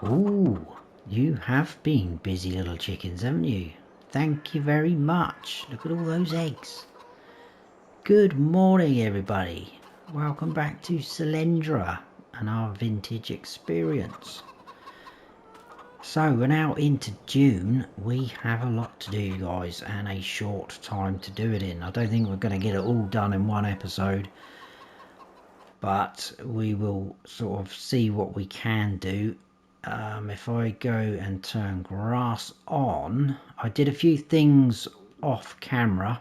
Ooh, you have been busy little chickens, haven't you? Thank you very much. Look at all those eggs. Good morning, everybody. Welcome back to Selendra and our vintage experience. So we're now into June. We have a lot to do, guys, and a short time to do it in. I don't think we're going to get it all done in one episode, but we will sort of see what we can do. If I go and turn grass on, I did a few things off camera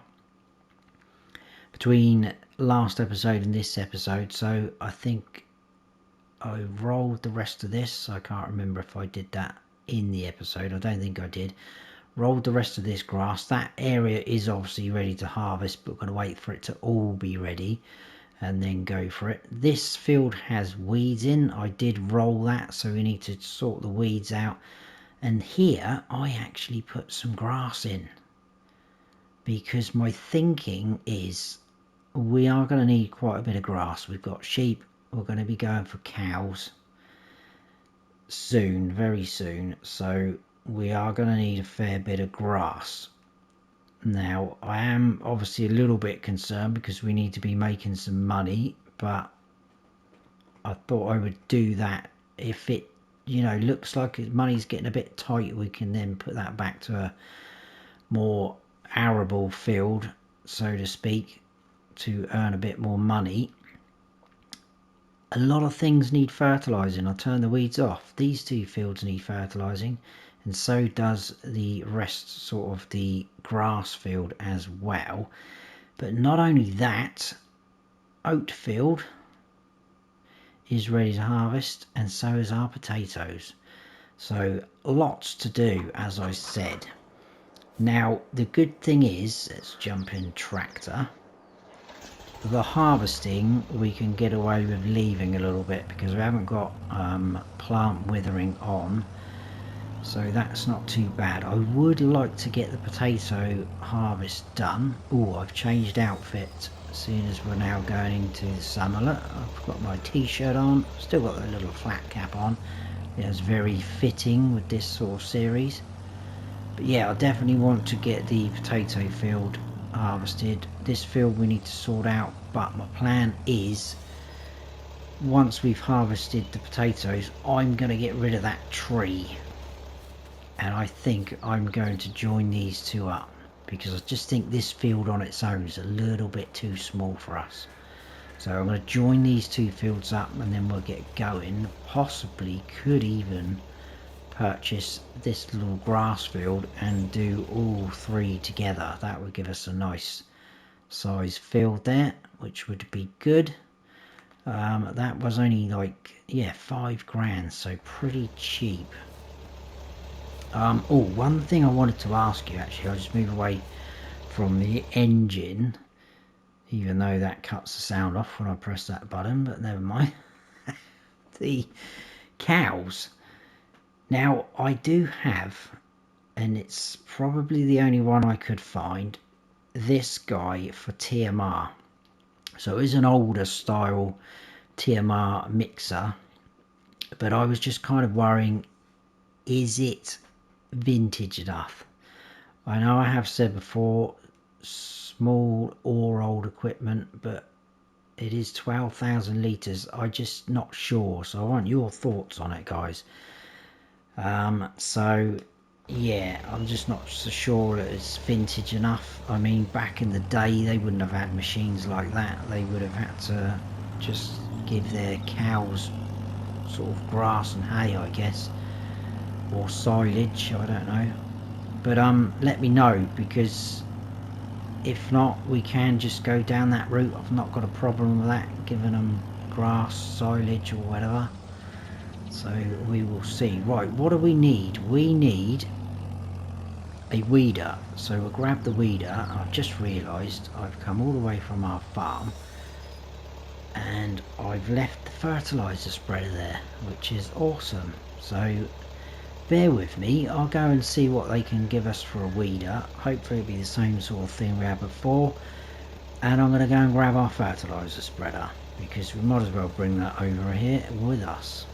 between last episode and this episode, so I think I rolled the rest of this. I can't remember if I did that in the episode. I don't think I did. Rolled the rest of this grass. That area is obviously ready to harvest, but we're going to wait for it to all be ready and then go for it. This field has weeds in. I did roll that, so we need to sort the weeds out. And here I actually put some grass in, because my thinking is we are going to need quite a bit of grass. We've got sheep, we're going to be going for cows soon, very soon, so we are going to need a fair bit of grass. Now, I am obviously a little bit concerned because we need to be making some money, but I thought I would do that. If it, looks like money's getting a bit tight, we can then put that back to a more arable field, so to speak, to earn a bit more money. A lot of things need fertilizing. I'll turn the weeds off. These two fields need fertilizing, and so does the rest, sort of the grass field as well. But not only that, oat field is ready to harvest, and so is our potatoes. So lots to do, as I said. Now the good thing is, let's jump in tractor. The harvesting we can get away with leaving a little bit because we haven't got plant withering on, so that's not too bad. I would like to get the potato harvest done. Oh, I've changed outfit seeing as we're now going into the summer. Look, I've got my t-shirt on, still got the little flat cap on. It's very fitting with this sort of series. But yeah, I definitely want to get the potato field harvested. This field we need to sort out, but my plan is once we've harvested the potatoes, I'm going to get rid of that tree, and I think I'm going to join these two up because I just think this field on its own is a little bit too small for us. So I'm going to join these two fields up and then we'll get going. Possibly could even purchase this little grass field and do all three together. That would give us a nice size field there, which would be good. That was only like, yeah, £5 so pretty cheap. Oh, one thing I wanted to ask you, actually, I'll just move away from the engine, even though that cuts the sound off when I press that button, but never mind. The cows. Now, I do have, and it's probably the only one I could find, this guy for TMR. So it is an older style TMR mixer, but I was just kind of worrying, is it vintage enough? I know I have said before, small or old equipment, but it is 12,000 litres. I'm just not sure, so I want your thoughts on it, guys. So yeah, I'm just not so sure that it's vintage enough. I mean, back in the day they wouldn't have had machines like that. They would have had to just give their cows sort of grass and hay, I guess, or silage, I don't know. But let me know, because if not, we can just go down that route. I've not got a problem with that, giving them grass, silage or whatever. So we will see. Right, what do we need? We need a weeder. So we'll grab the weeder. I've just realised I've come all the way from our farm and I've left the fertiliser spreader there, which is awesome. So bear with me, I'll go and see what they can give us for a weeder. Hopefully it'll be the same sort of thing we had before, and I'm going to go and grab our fertiliser spreader because we might as well bring that over here with us.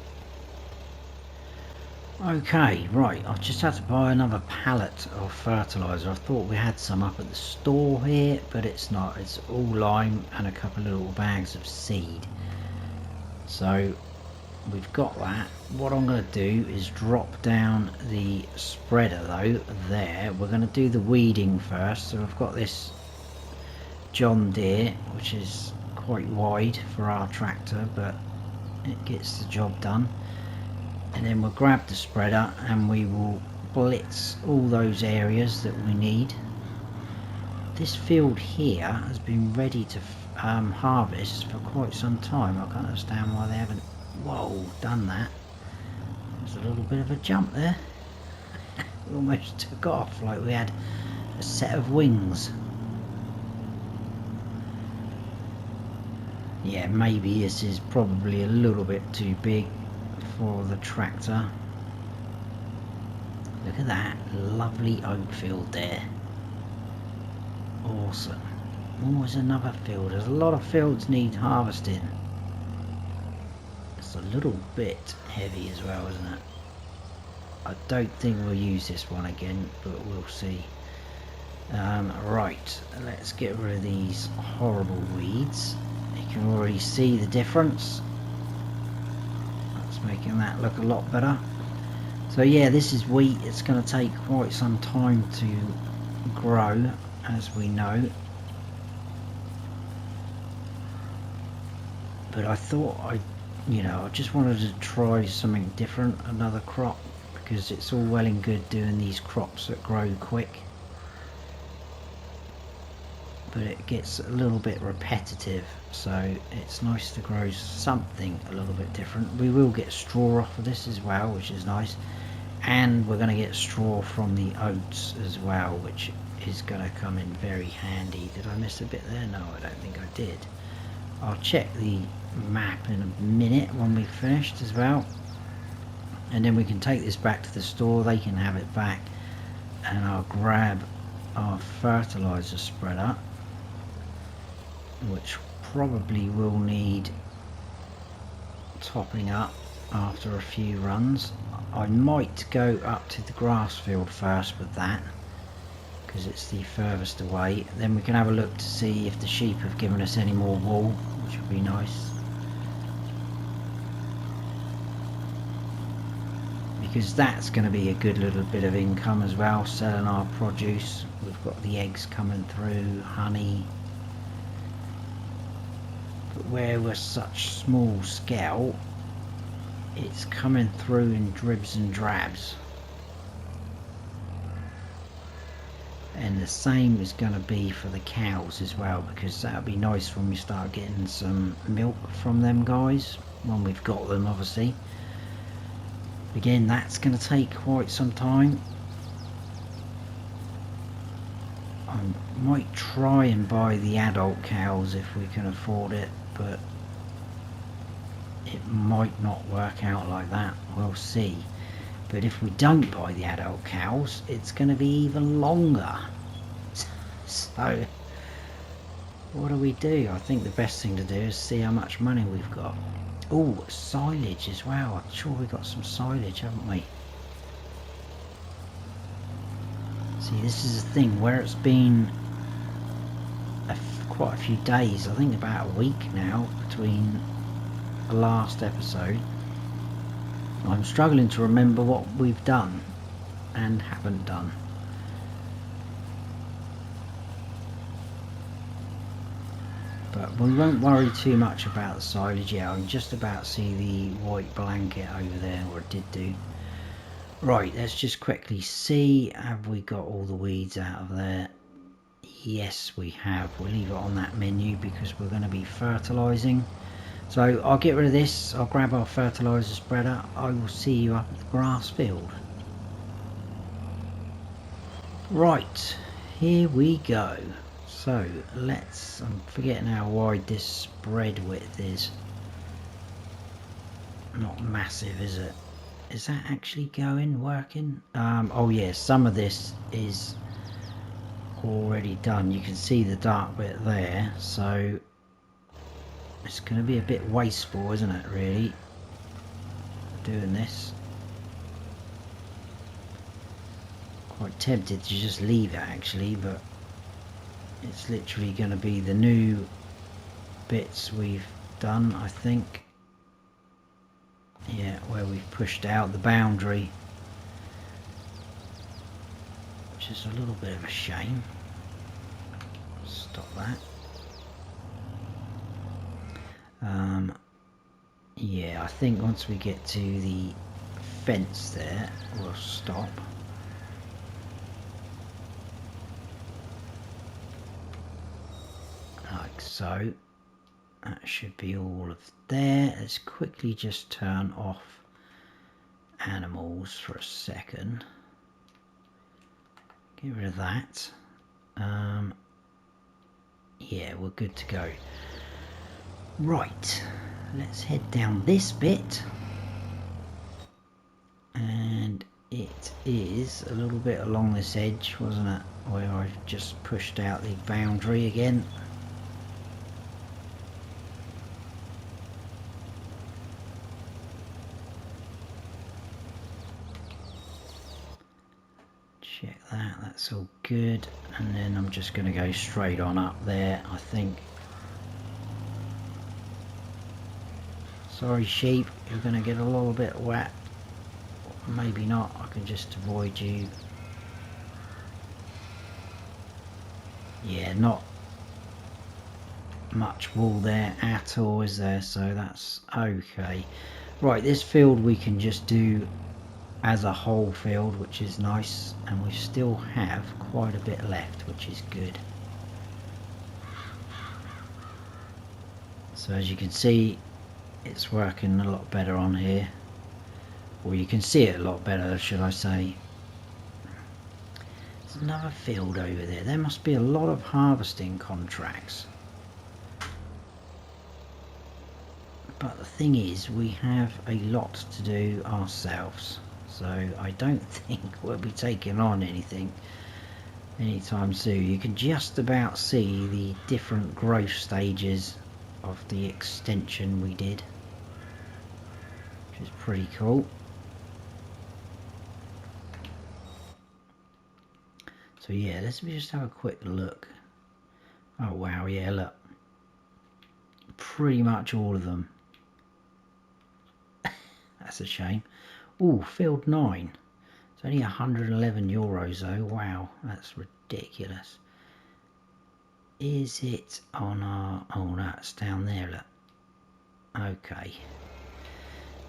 Okay, right, I've just had to buy another pallet of fertiliser. I thought we had some up at the store here, but it's not. It's all lime and a couple of little bags of seed. So we've got that. What I'm going to do is drop down the spreader though, there. We're going to do the weeding first. So I've got this John Deere, which is quite wide for our tractor, but it gets the job done. And then we'll grab the spreader and we will blitz all those areas that we need. This field here has been ready to harvest for quite some time. I can't understand why they haven't done that. There's a little bit of a jump there. We almost took off like we had a set of wings. Yeah, maybe this is probably a little bit too big for the tractor. Look at that lovely oat field there. Awesome. Oh, there's another field. There's a lot of fields need harvesting. It's a little bit heavy as well, isn't it? I don't think we'll use this one again, but we'll see. Right, let's get rid of these horrible weeds. You can already see the difference. Making that look a lot better. So yeah, this is wheat. It's going to take quite some time to grow, as we know, but I thought I just wanted to try something different, another crop, because it's all well and good doing these crops that grow quick, but it gets a little bit repetitive, so it's nice to grow something a little bit different. We will get straw off of this as well, which is nice, and we're going to get straw from the oats as well, which is going to come in very handy. Did I miss a bit there? No, I don't think I did. I'll check the map in a minute when we've finished as well, and then we can take this back to the store. They can have it back, and I'll grab our fertilizer spreader, which probably will need topping up after a few runs. I might go up to the grass field first with that, because it's the furthest away. Then we can have a look to see if the sheep have given us any more wool, which would be nice, because that's going to be a good little bit of income as well, selling our produce. We've got the eggs coming through, honey, but where we're such small scale, it's coming through in dribs and drabs. And the same is going to be for the cows as well, because that'll be nice when we start getting some milk from them guys, when we've got them obviously. Again, that's going to take quite some time. I might try and buy the adult cows if we can afford it, but it might not work out like that. We'll see. But if we don't buy the adult cows, it's going to be even longer. So what do we do? I think the best thing to do is see how much money we've got. Oh, silage as well. I'm sure we've got some silage, haven't we? See, this is the thing, where it's been quite a few days, I think about a week now, between the last episode. I'm struggling to remember what we've done and haven't done. But we won't worry too much about the silage yet. I can just about see the white blanket over there, or it did do. Right, let's just quickly see, have we got all the weeds out of there? Yes, we have. We'll leave it on that menu because we're going to be fertilizing. So I'll get rid of this, I'll grab our fertilizer spreader. I will see you up at the grass field. Right, here we go. So let's, I'm forgetting how wide this spread width is. Not massive, is it? Is that actually going, working? Oh yeah, some of this is already done. You can see the dark bit there, so it's going to be a bit wasteful, isn't it, really, doing this. Quite tempted to just leave it actually, but it's literally going to be the new bits we've done, I think. Yeah, where we've pushed out the boundary, which is a little bit of a shame. Stop that. Yeah, I think once we get to the fence there, we'll stop. Like so. That should be all of there. Let's quickly just turn off animals for a second. Get rid of that. Yeah, we're good to go. Right, let's head down this bit. And it is a little bit along this edge, wasn't it? Where I've just pushed out the boundary again. Check that, that's all good. And then I'm just going to go straight on up there, I think. Sorry sheep, you're going to get a little bit wet. Maybe not, I can just avoid you. Yeah, not much wool there at all, is there? So that's okay. Right, this field we can just do as a whole field, which is nice, and we still have quite a bit left, which is good. So as you can see, it's working a lot better on here, or you can see it a lot better, should I say. There's another field over there. There must be a lot of harvesting contracts, but the thing is, we have a lot to do ourselves. So I don't think we'll be taking on anything anytime soon. You can just about see the different growth stages of the extension we did, which is pretty cool. So yeah, let's just have a quick look. Oh wow, yeah, look. Pretty much all of them. That's a shame. Ooh, field 9. It's only €111 though. Wow, that's ridiculous. Is it on our... Oh, that's down there, look. Okay.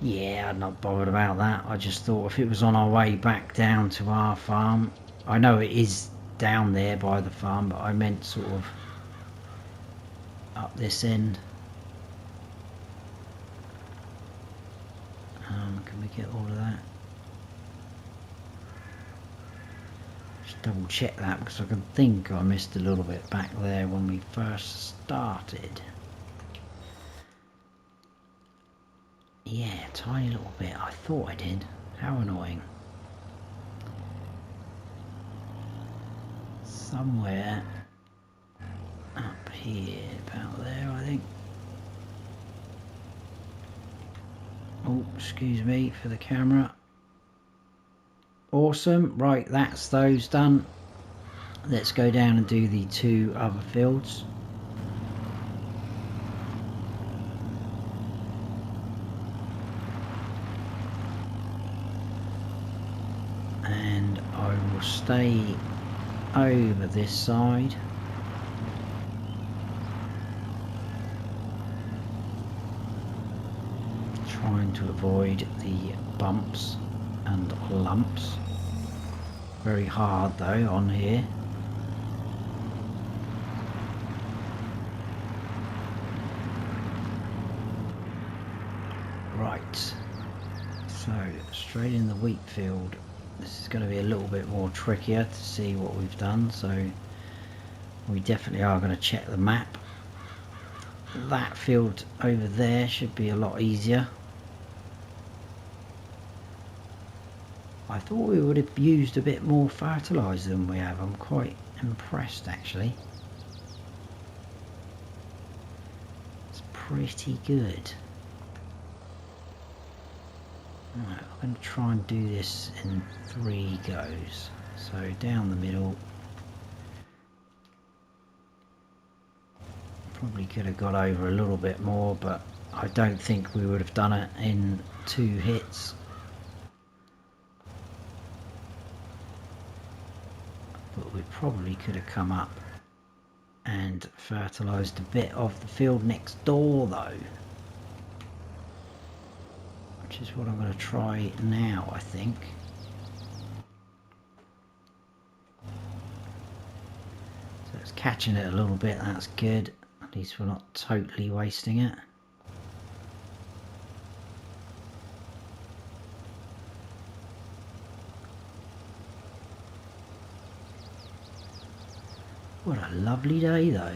Yeah, I'm not bothered about that. I just thought if it was on our way back down to our farm... I know it is down there by the farm, but I meant sort of up this end. Can we get all of that? Just double check that, because I can think I missed a little bit back there when we first started. Yeah, tiny little bit. I thought I did. How annoying. Somewhere up here, about there, I think. Oh, excuse me for the camera. Awesome. Right, that's those done. Let's go down and do the 2 other fields. And I will stay over this side. Trying to avoid the bumps and lumps. Very hard though on here. Right, so straight in the wheat field. This is going to be a little bit more trickier to see what we've done, so we definitely are going to check the map. That field over there should be a lot easier. I thought we would have used a bit more fertilizer than we have. I'm quite impressed actually. It's pretty good. Right, I'm going to try and do this in 3 goes. So down the middle. Probably could have got over a little bit more, but I don't think we would have done it in 2 hits. But we probably could have come up and fertilised a bit of the field next door though. Which is what I'm going to try now, I think. So it's catching it a little bit, that's good. At least we're not totally wasting it. What a lovely day though.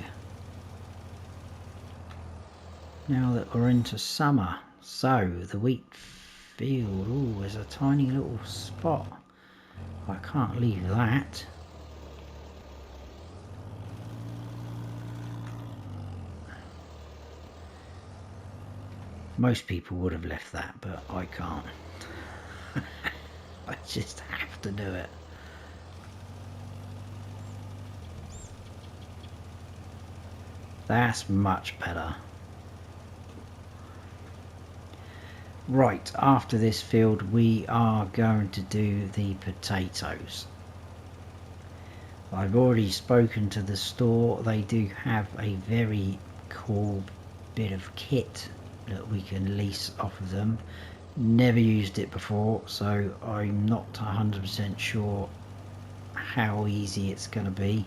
Now that we're into summer. So the wheat field, oh, there's a tiny little spot. I can't leave that. Most people would have left that, but I can't. I just have to do it. That's much better. Right, after this field we are going to do the potatoes. I've already spoken to the store. They do have a very cool bit of kit that we can lease off of them. Never used it before, so I'm not 100% sure how easy it's going to be.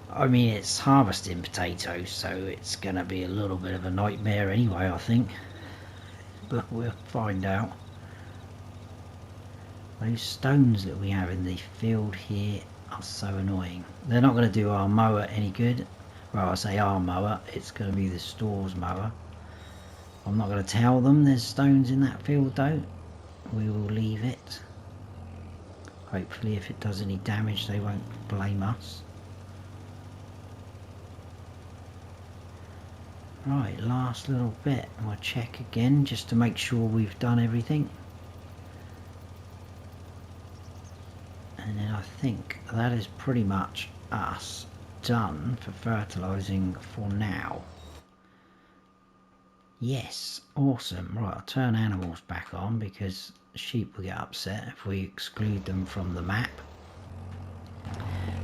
I mean, it's harvesting potatoes, so it's going to be a little bit of a nightmare anyway, I think. But we'll find out. Those stones that we have in the field here are so annoying. They're not going to do our mower any good. Well, I say our mower, it's going to be the store's mower. I'm not going to tell them there's stones in that field though. We will leave it. Hopefully if it does any damage they won't blame us. Right, last little bit. I'll check again just to make sure we've done everything. And then I think that is pretty much us done for fertilising for now. Yes, awesome. Right, I'll turn animals back on because sheep will get upset if we exclude them from the map.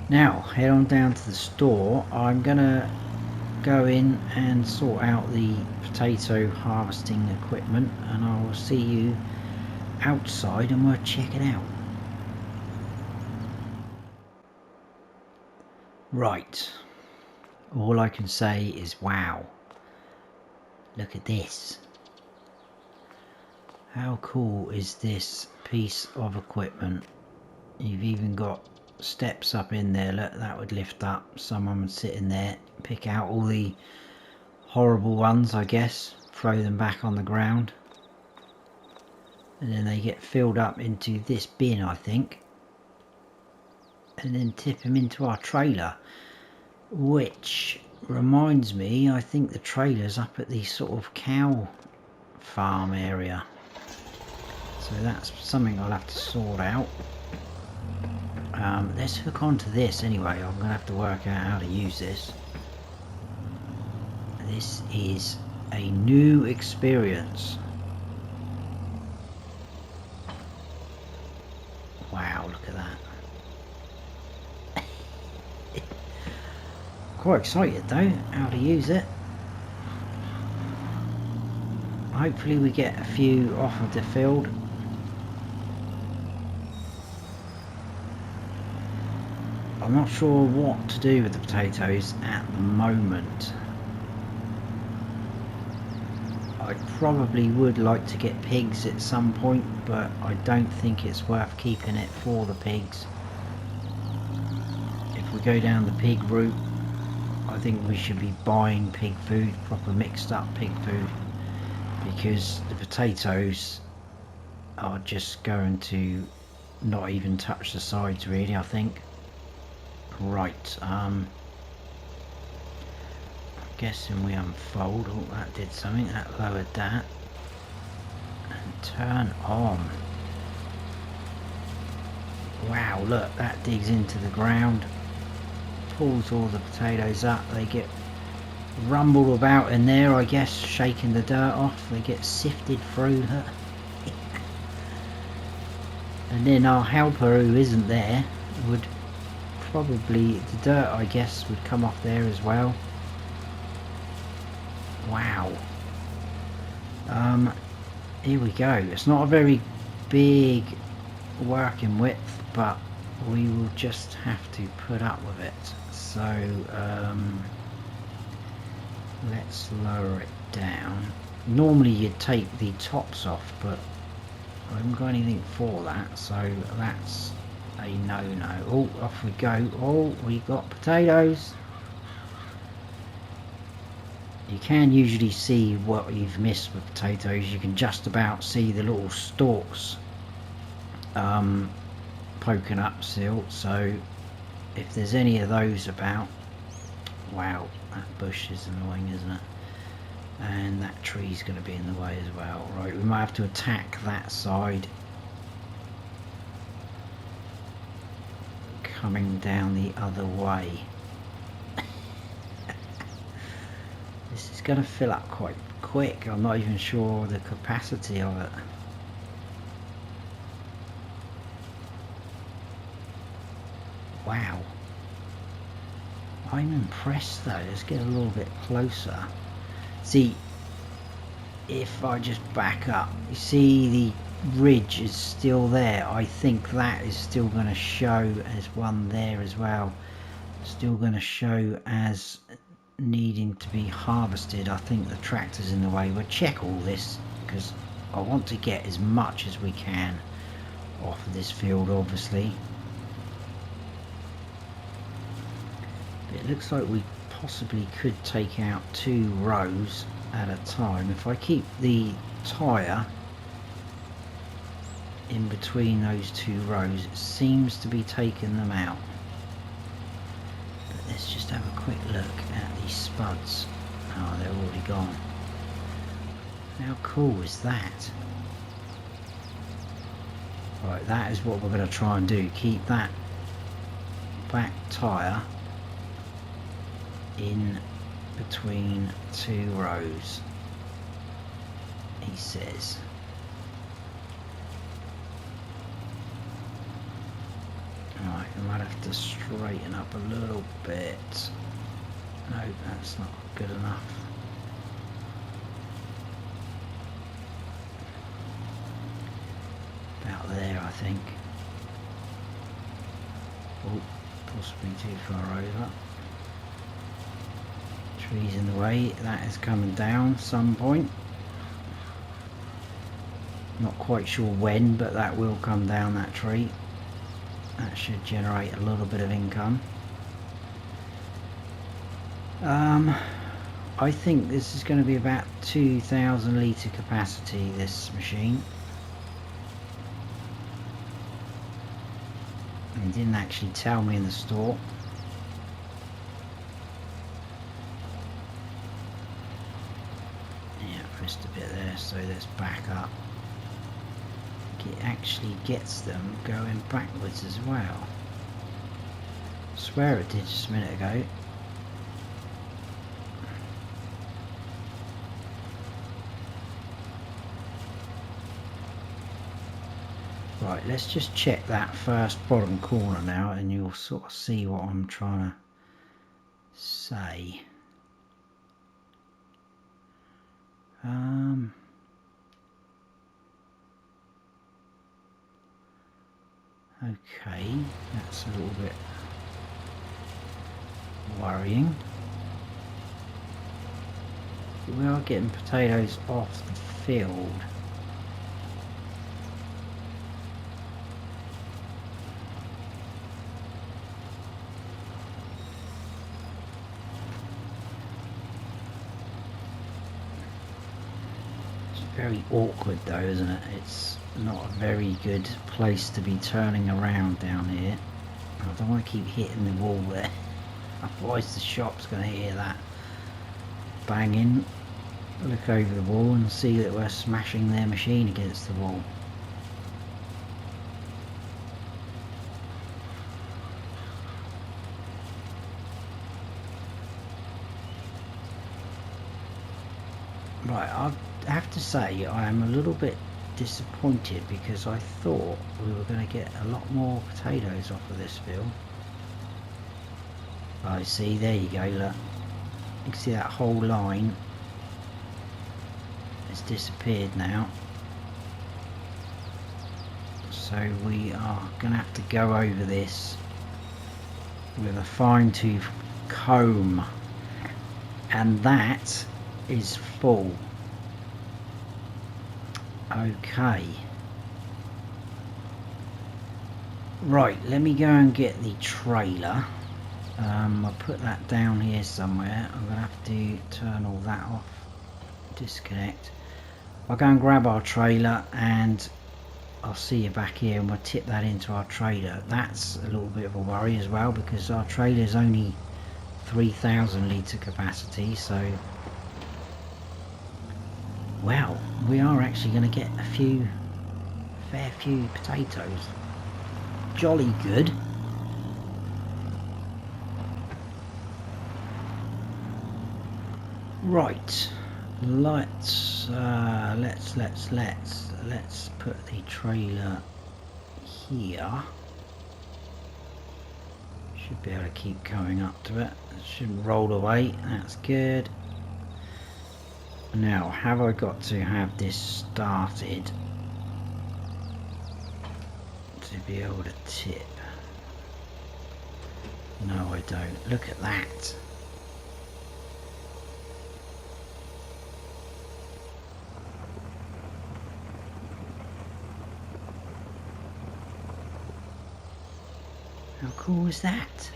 Now, head on down to the store. I'm gonna go in and sort out the potato harvesting equipment and I will see you outside and we'll check it out. Right, all I can say is wow. Look at this. How cool is this piece of equipment? You've even got steps up in there. Look, that would lift up. Someone would sit in there, pick out all the horrible ones, I guess, throw them back on the ground. And then they get filled up into this bin, I think. And then tip them into our trailer. Which reminds me, I think the trailer's up at the sort of cow farm area. So that's something I'll have to sort out. Let's hook onto this anyway. I'm going to have to work out how to use this. This is a new experience. Wow, look at that. Quite excited though, how to use it. Hopefully we get a few off of the field. I'm not sure what to do with the potatoes at the moment. I probably would like to get pigs at some point, but I don't think it's worth keeping it for the pigs. If we go down the pig route, I think we should be buying pig food, proper mixed up pig food, because the potatoes are just going to not even touch the sides really, I think. Right, I'm guessing we unfold. Oh, that did something, that lowered that. And turn on. Wow, look, that digs into the ground, pulls all the potatoes up, they get rumbled about in there, I guess, shaking the dirt off, they get sifted through her. And then our helper, who isn't there, would probably, the dirt I guess would come off there as well. Wow. Here we go. It's not a very big working width, but we will just have to put up with it. So let's lower it down. Normally you'd take the tops off, but I haven't got anything for that, so that's a no-no. Oh, off we go. Oh, we got potatoes. You can usually see what you've missed with potatoes. You can just about see the little stalks poking up still, so if there's any of those about, wow, that bush is annoying, isn't it? And that tree's going to be in the way as well. Right, we might have to attack that side, coming down the other way. This is going to fill up quite quick. I'm not even sure the capacity of it. Wow. I'm impressed though. Let's get a little bit closer. See, if I just back up, you see the ridge is still there. I think that is still going to show as one there as well. Still going to show as needing to be harvested. I think the tractor's in the way. We'll check all this because I want to get as much as we can off of this field, obviously. But it looks like we possibly could take out 2 rows at a time. If I keep the tyre in between those 2 rows, it seems to be taking them out. But let's just have a quick look at these spuds. Oh, they're already gone. How cool is that? Right, that is what we're going to try and do. Keep that back tyre in between 2 rows, he says. Right, I might have to straighten up a little bit. No, that's not good enough. About there, I think. Oh, possibly too far over. Trees in the way. That is coming down some point. Not quite sure when, but that will come down, that tree. That should generate a little bit of income. I think this is going to be about 2,000 litre capacity, this machine. He didn't actually tell me in the store. Yeah, missed a bit there, so let's back up. It actually gets them going backwards as well. I swear it did just a minute ago. Right, let's just check that first bottom corner now and you'll sort of see what I'm trying to say. Okay, that's a little bit worrying. We are getting potatoes off the field. It's very awkward though, isn't it? It's not a very good place to be turning around down here. I don't want to keep hitting the wall there, otherwise the shop's going to hear that banging. Look over the wall and see that we're smashing their machine against the wall. Right, I have to say I am a little bit disappointed because I thought we were going to get a lot more potatoes off of this field. I see, there you go, look. You can see that whole line has disappeared now. So we are going to have to go over this with a fine-tooth comb, and that is full. Okay, right, let me go and get the trailer. I'll put that down here somewhere. I'm gonna have to turn all that off, disconnect. I'll go and grab our trailer and I'll see you back here, and we'll tip that into our trailer. That's a little bit of a worry as well because our trailer is only 3,000 litre capacity, so well, we are actually going to get a fair few potatoes. Jolly good. Right, let's put the trailer here. Should be able to keep going up to it. It shouldn't roll away. That's good. Now, have I got to have this started to be able to tip? No, I don't. Look at that. How cool is that?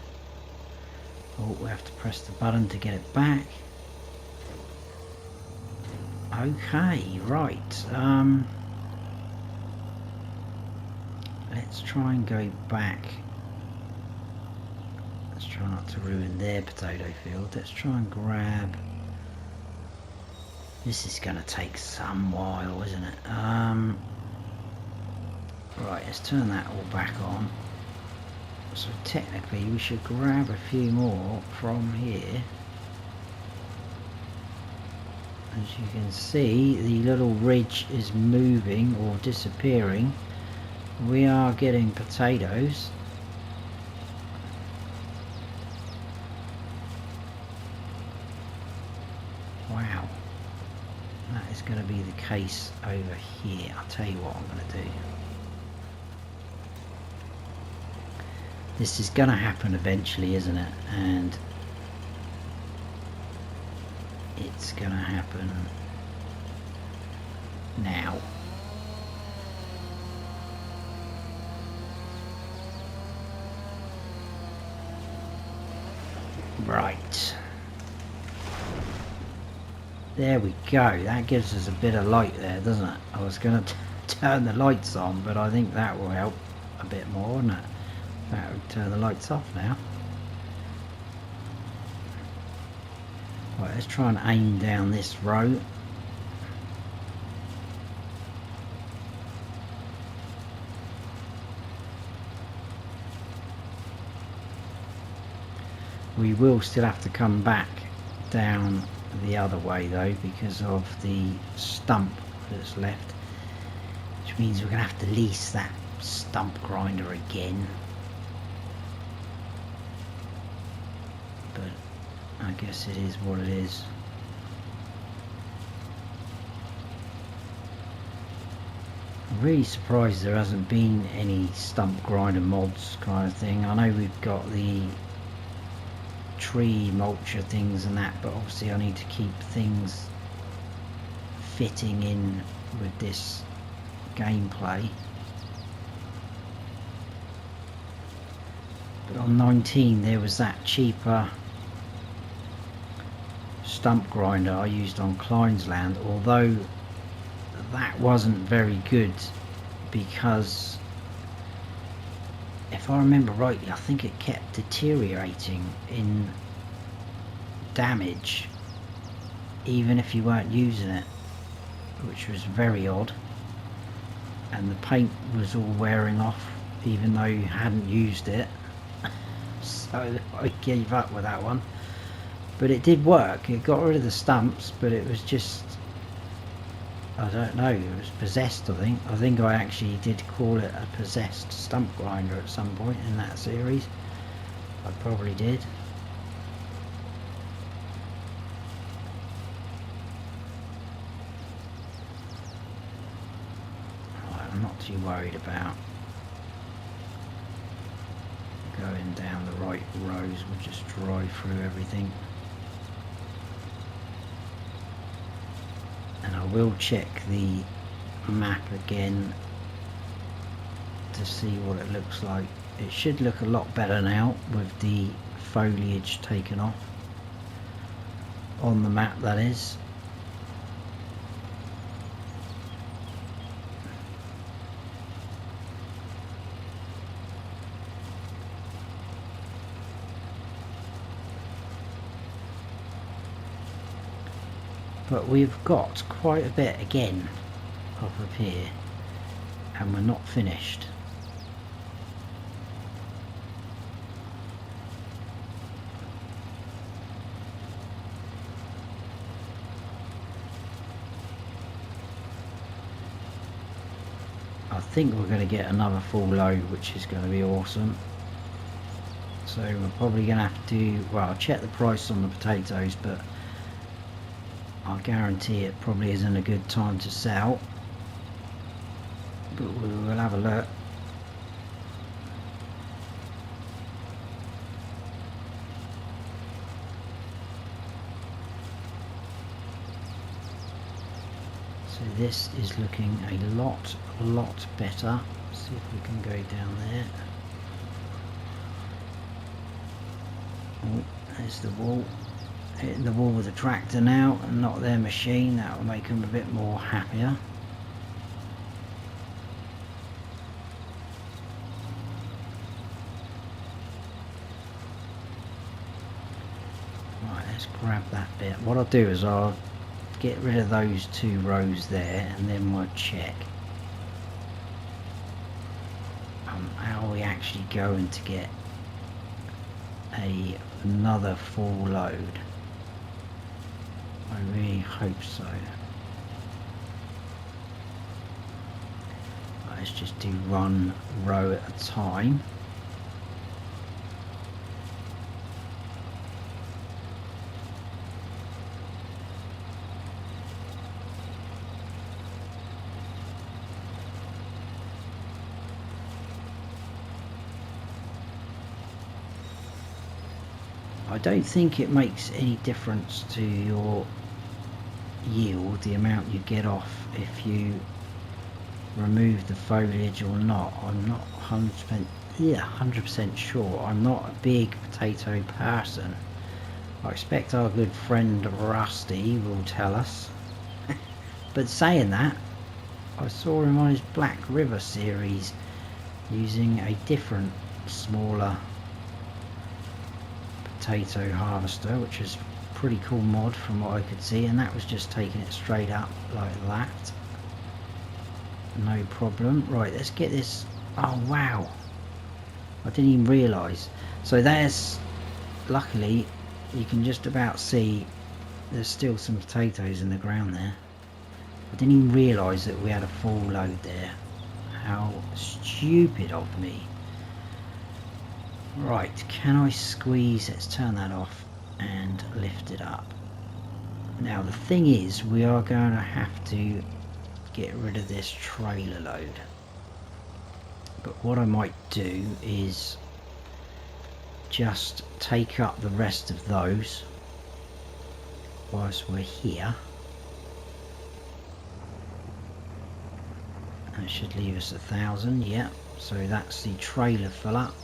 Oh, we have to press the button to get it back. Okay, right. Let's try and go back. Let's try not to ruin their potato field. Let's try and grab. This is going to take some while, isn't it? Right, let's turn that all back on. So technically we should grab a few more from here. As you can see, the little ridge is moving or disappearing. We are getting potatoes. Wow. That is going to be the case over here. I'll tell you what I'm going to do. This is going to happen eventually, isn't it? And it's going to happen now. Right. There we go. That gives us a bit of light there, doesn't it? I was going to turn the lights on, but I think that will help a bit more, wouldn't it? That would turn the lights off now. Right, let's try and aim down this row. We will still have to come back down the other way though because of the stump that's left, which means we're going to have to lease that stump grinder again. But I guess it is what it is. I'm really surprised there hasn't been any stump grinder mods kind of thing. I know we've got the tree mulcher things and that, but obviously I need to keep things fitting in with this gameplay. But on 19 there was that cheaper stump grinder I used on Klein's land, although that wasn't very good because if I remember rightly, I think it kept deteriorating in damage even if you weren't using it, which was very odd, and the paint was all wearing off even though you hadn't used it. So I gave up with that one, but it did work. It got rid of the stumps, but it was just I don't know, it was possessed. I think I actually did call it a possessed stump grinder at some point in that series. I probably did. Right, I'm not too worried about going down the right rows. We'll just drive through everything. And I will check the map again to see what it looks like. It should look a lot better now with the foliage taken off on the map, that is. But we've got quite a bit again of repair and we're not finished. I think we're going to get another full load, which is going to be awesome. So we're probably going to have to do, well, I'll check the price on the potatoes, but I guarantee it probably isn't a good time to sell, but we'll have a look. So this is looking a lot better. Let's see if we can go down there. Oh, there's the wall. Hitting the wall with the tractor now and not their machine. That will make them a bit more happier. Right, let's grab that bit. What I'll do is I'll get rid of those 2 rows there and then we'll check how we actually going to get another full load. I really hope so. Let's just do 1 row at a time. I don't think it makes any difference to your yield, the amount you get off, if you remove the foliage or not. I'm not 100% sure. I'm not a big potato person. I expect our good friend Rusty will tell us. But saying that, I saw him on his Black River series using a different, smaller potato harvester, which is pretty cool mod from what I could see, and that was just taking it straight up like that, no problem. Right, let's get this. Oh wow, I didn't even realise. So there's, luckily you can just about see there's still some potatoes in the ground there. I didn't even realise that we had a full load there. How stupid of me. Right, can I squeeze? Let's turn that off and lift it up. Now the thing is, we are going to have to get rid of this trailer load, but what I might do is just take up the rest of those whilst we're here. That should leave us 1,000. Yeah, so that's the trailer full up.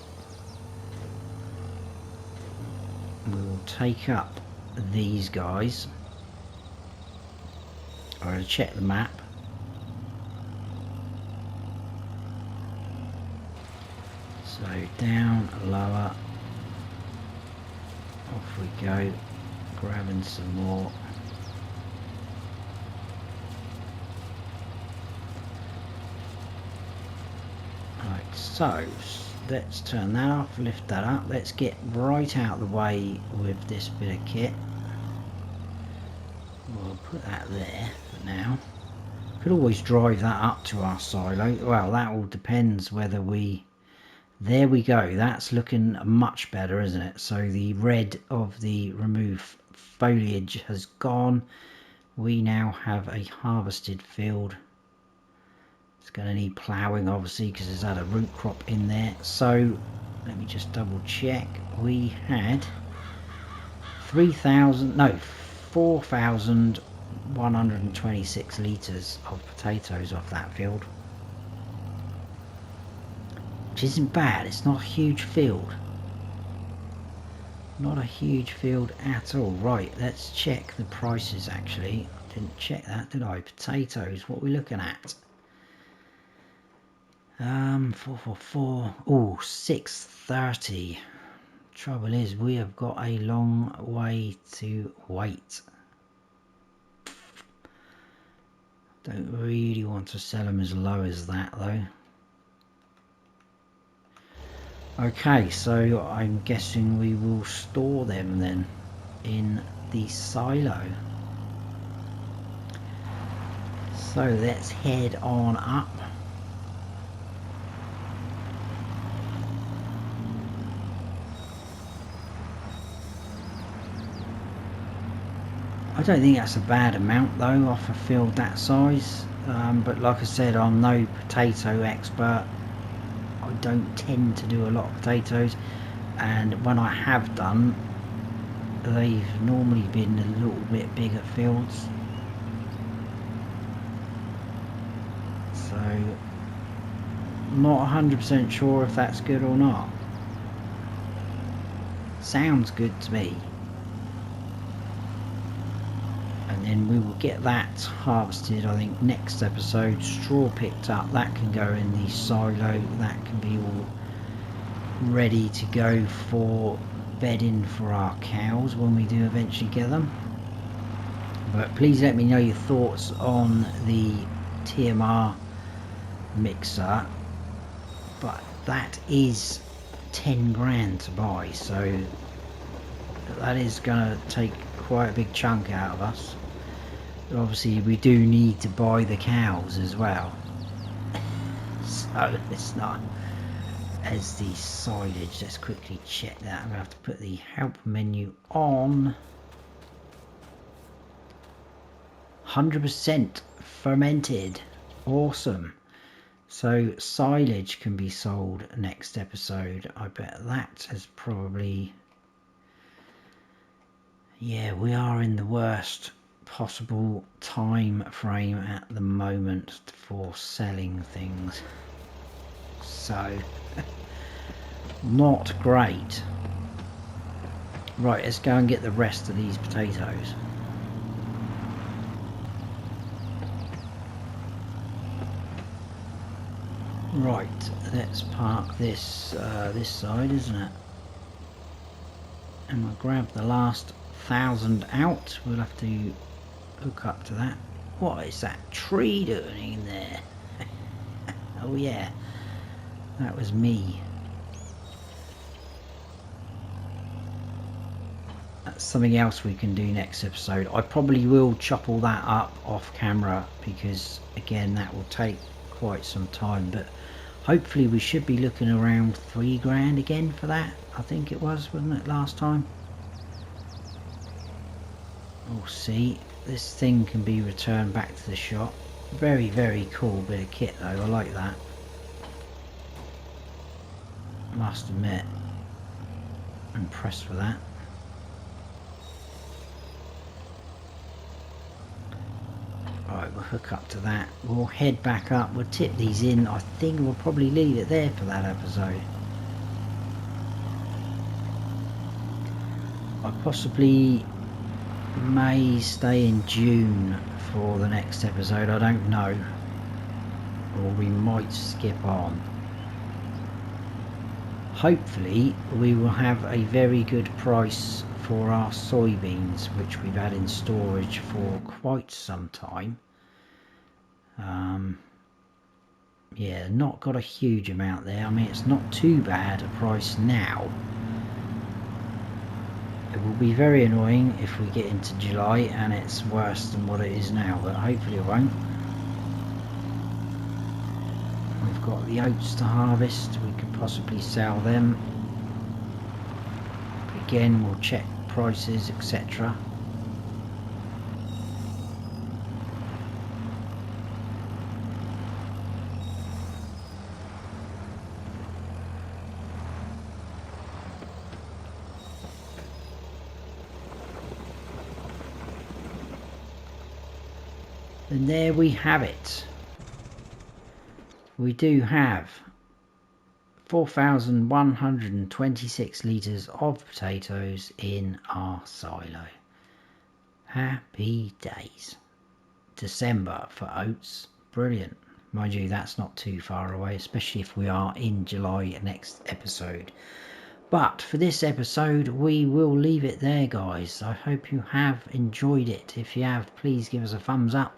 We'll take up these guys. I'll check the map. So down, lower, off we go, grabbing some more. Right, so let's turn that off, lift that up. Let's get right out of the way with this bit of kit. We'll put that there for now. Could always drive that up to our silo. Well, that all depends whether we... There we go. That's looking much better, isn't it? So the red of the removed foliage has gone. We now have a harvested field. It's going to need ploughing, obviously, because there's had a root crop in there. So let me just double check. We had 4,126 litres of potatoes off that field, which isn't bad. It's not a huge field, not a huge field at all. Right, let's check the prices. Actually, I didn't check that, did I? Potatoes, what are we looking at? 444. Oh, 630. Trouble is, we have got a long way to wait. Don't really want to sell them as low as that, though. Okay, so I'm guessing we will store them then in the silo. So let's head on up. I don't think that's a bad amount though off a field that size, but like I said, I'm no potato expert. I don't tend to do a lot of potatoes, and when I have done, they've normally been a little bit bigger fields. So not 100% sure if that's good or not. Sounds good to me. And then we will get that harvested, I think, next episode. Straw picked up, that can go in the silo, that can be all ready to go for bedding for our cows when we do eventually get them. But please let me know your thoughts on the TMR mixer. But that is 10 grand to buy, so that is going to take quite a big chunk out of us. But obviously we do need to buy the cows as well, so it's not as the silage. Let's quickly check that. I'm going to have to put the help menu on. 100% fermented. Awesome. So silage can be sold next episode. I bet that is probably... Yeah, we are in the worst possible time frame at the moment for selling things. So, not great. Right, let's go and get the rest of these potatoes. Right, let's park this this side, isn't it? And we'll grab the last 1,000 out. We'll have to hook up to that. What is that tree doing in there? Oh yeah, that was me. That's something else we can do next episode. I probably will chop all that up off camera, because again that will take quite some time, but hopefully we should be looking around 3 grand again for that. I think it was, wasn't it, last time? We'll see. This thing can be returned back to the shop. Very, very cool bit of kit though. I like that. Must admit, I'm impressed with that. Alright, we'll hook up to that. We'll head back up. We'll tip these in. I think we'll probably leave it there for that episode. I possibly may stay in June for the next episode. I don't know. Or we might skip on. Hopefully we will have a very good price for our soybeans, which we've had in storage for quite some time. Yeah, not got a huge amount there. I mean, it's not too bad a price now. It will be very annoying if we get into July and it's worse than what it is now, but hopefully it won't. We've got the oats to harvest. We could possibly sell them. Again, we'll check prices, etc. And there we have it. We do have 4,126 litres of potatoes in our silo. Happy days. December for oats. Brilliant. Mind you, that's not too far away, especially if we are in July next episode. But for this episode, we will leave it there, guys. I hope you have enjoyed it. If you have, please give us a thumbs up.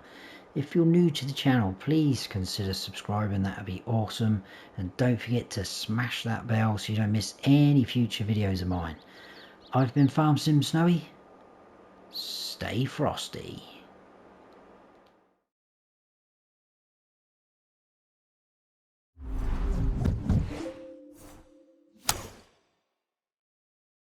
If you're new to the channel, please consider subscribing. That would be awesome. And don't forget to smash that bell so you don't miss any future videos of mine. I've been Farm Sim Snowy. Stay frosty.